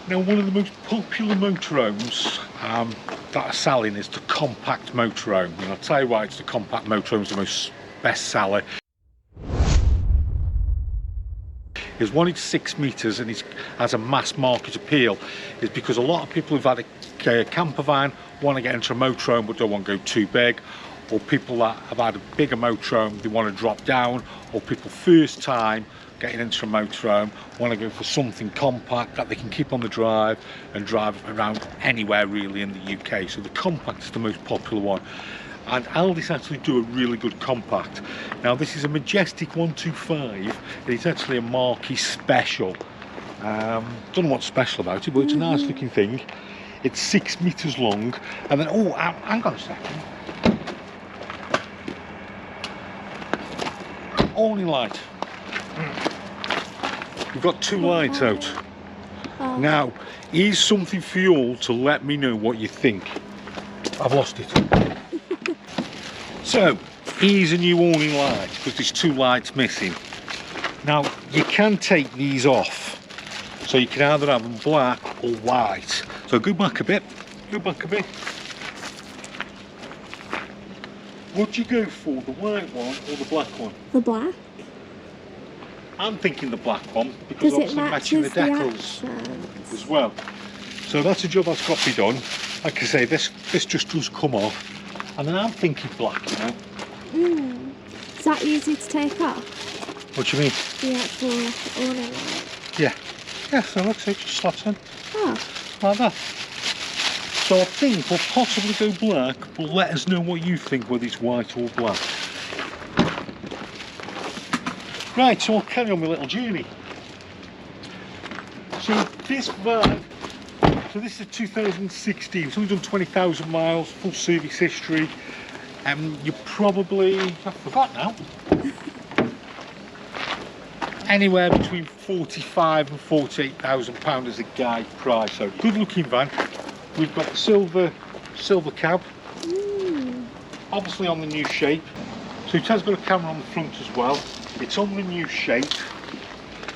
Now, one of the most popular motorhomes that are selling is the compact motorhome. And I'll tell you why it's the compact motorhome is the most best seller. Is one, it's 6 metres and it has a mass market appeal. Is because a lot of people who've had a camper van want to get into a motorhome but don't want to go too big, or people that have had a bigger motorhome, they want to drop down, or people first time getting into a motorhome want to go for something compact that they can keep on the drive and drive around anywhere really in the UK. So the compact is the most popular one, and Elddis actually do a really good compact. Now this is a Majestic 125 and it's actually a marquee special. Don't know what's special about it, but it's a nice looking thing. It's 6 metres long, and then oh, hang on a second, awning light. We've got 2 lights out. Now, here's something for you all to let me know what you think. I've lost it. So, here's a new awning light, because there's 2 lights missing. Now, you can take these off. So you can either have them black or white. So go back a bit, go back a bit. Would you go for the white one or the black one? The black. I'm thinking the black one because obviously matching the decals as well. So that's a job that's got to be done. Like I say, this just does come off, and then I'm thinking black, you know. Is that easy to take off? What do you mean? The actual awning light. Yeah. Yeah. So looks like it just slots in. Oh. Like that. So I think we'll possibly go black, but let us know what you think, whether it's white or black. Right, so I'll carry on my little journey. So this van, so this is a 2016, it's only done 20,000 miles, full service history. You probably, I forgot now, anywhere between 45 and 48,000 pounds as a guide price. So good looking van. We've got the silver cab, obviously on the new shape. So it has got a camera on the front as well. It's on the new shape,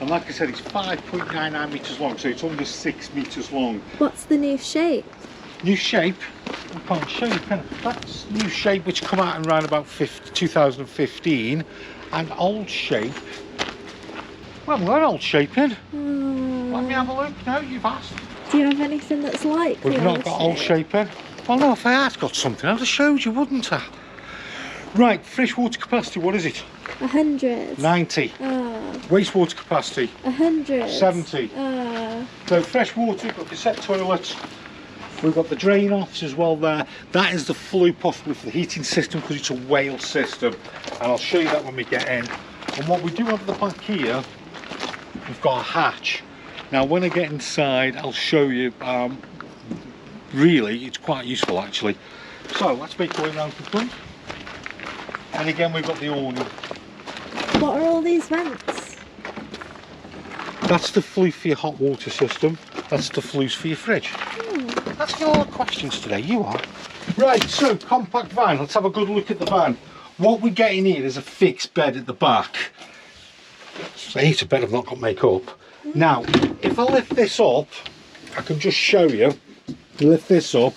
and like I said, it's 5.99 metres long, so it's under 6 metres long. What's the new shape? New shape, I can't show you, can I? That's new shape, which come out in around about 2015, and old shape. Well, we're old shape in. Let me have a look. No, you've asked. Do you have anything that's like We've not got old shape in. Well, no, if I had got something, I'd have showed you, wouldn't I? Right, freshwater capacity, what is it? 100. 90. Wastewater capacity? 100. 70. So fresh water, we've got cassette toilets, we've got the drain offs as well there. That is the flue possibly for the heating system, because it's a whale system, and I'll show you that when we get in. And what we do have at the back here, we've got a hatch. Now when I get inside, I'll show you. Really, it's quite useful actually. So let's make our way around the front. And again, we've got the awning. What are all these vents? That's the flue for your hot water system. That's the flues for your fridge. Asking a lot of questions today, you are. Right, so compact van. Let's have a good look at the van. What we're getting here is a fixed bed at the back. So it's a bed I've not got make up. Now, if I lift this up, I can just show you. Lift this up.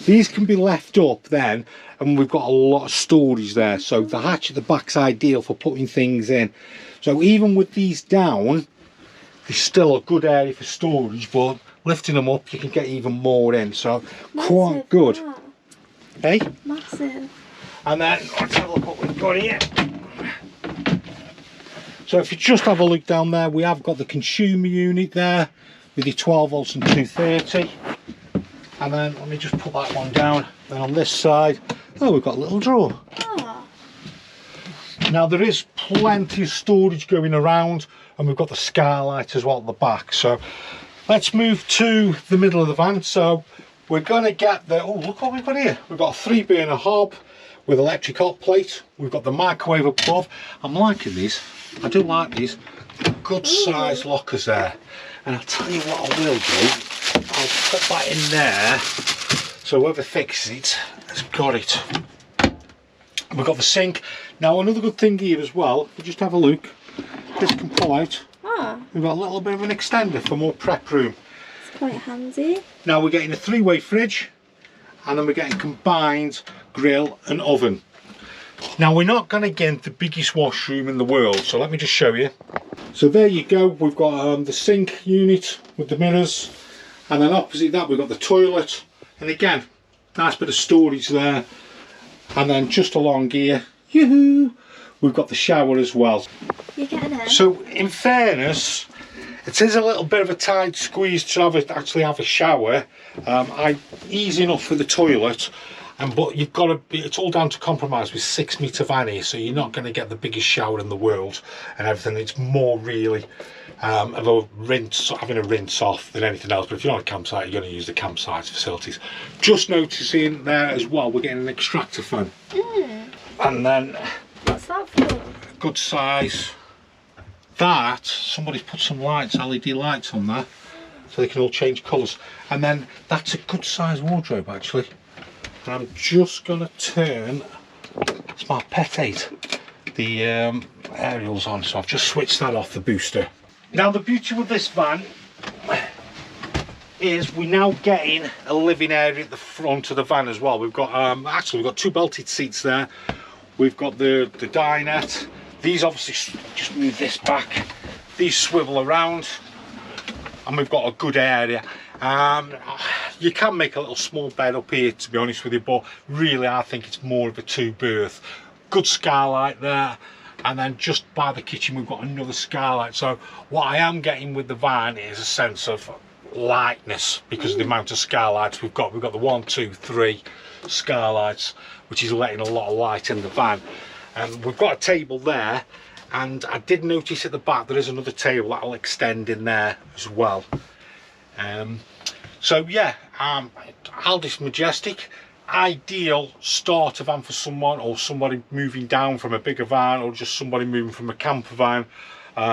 These can be left up then, and we've got a lot of storage there. So the hatch at the back's ideal for putting things in. So even with these down, there's still a good area for storage, but lifting them up, you can get even more in. So massive, quite good. Hey? Massive. And then let's have a look what we've got here. So if you just have a look down there, we have got the consumer unit there with your 12 volts and 230. And then let me just put that one down. Then on this side, oh, we've got a little drawer. Oh. Now there is plenty of storage going around, and we've got the skylight as well at the back. So let's move to the middle of the van. So we're going to get the, oh, look what we've got here. We've got a 3-burner hob with electric hot plate. We've got the microwave above. I'm liking these. I do like these. Good size lockers there. And I'll tell you what I will do. I'll put that in there, so whoever fixes it has got it. And we've got the sink. Now another good thing here as well, if you just have a look, this can pull out. We've got a little bit of an extender for more prep room. Quite handy. Now we're getting a 3-way fridge, and then we're getting combined grill and oven. Now we're not going to get the biggest washroom in the world, so let me just show you. So there you go, we've got the sink unit with the mirrors, and then opposite that we've got the toilet, and again, nice bit of storage there. And then just along here, yoo-hoo, we've got the shower as well. You're getting it. So in fairness, it is a little bit of a tight squeeze to actually have a shower. Easy enough for the toilet, but you've got to it's all down to compromise with 6-metre van here, so you're not going to get the biggest shower in the world and everything. It's more really of a rinse, having a rinse off than anything else. But if you're on a campsite, you're going to use the campsite facilities. Just noticing there as well, we're getting an extractor fan. And then what's that for? Good size. That somebody's put some lights, LED lights on there, so they can all change colours. And then that's a good size wardrobe actually. And I'm just gonna turn, it's my Pet 8, the aerials on, so I've just switched that off the booster. Now the beauty with this van is we're now getting a living area at the front of the van as well. We've got actually we've got 2 belted seats there. We've got the dinette. These obviously, just move this back, these swivel around, and we've got a good area. You can make a little small bed up here, to be honest with you, but really I think it's more of a 2-berth. Good skylight there, and then just by the kitchen we've got another skylight. So what I am getting with the van is a sense of lightness because of the amount of skylights we've got. We've got the 1, 2, 3 skylights, which is letting a lot of light in the van. And we've got a table there, and I did notice at the back there is another table that'll extend in there as well. So yeah, Elddis Majestic, ideal starter van for someone, or somebody moving down from a bigger van, or just somebody moving from a camper van.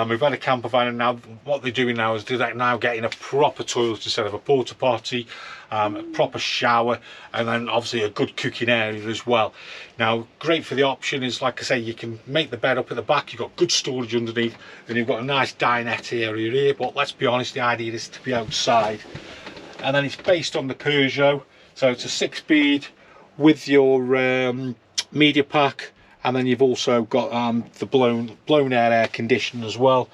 We've had a camper van, and now what they're doing now is now getting a proper toilet instead of a porta potty, a proper shower, and then obviously a good cooking area as well. Now great for the option is, like I say, you can make the bed up at the back, you've got good storage underneath, and you've got a nice dinette area here. But let's be honest, the idea is to be outside. And then it's based on the Peugeot, so it's a 6-speed with your media pack. And then you've also got the blown air conditioning as well.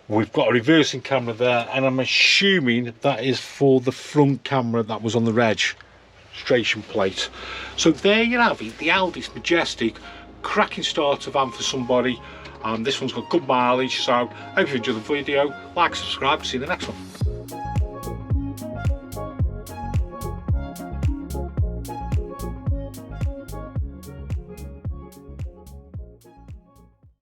We've got a reversing camera there, and I'm assuming that is for the front camera that was on the registration plate. So there you have it, the Elddis Majestic, cracking starter van for somebody. This one's got good mileage, so I hope you enjoyed the video. Like, subscribe, see you in the next one.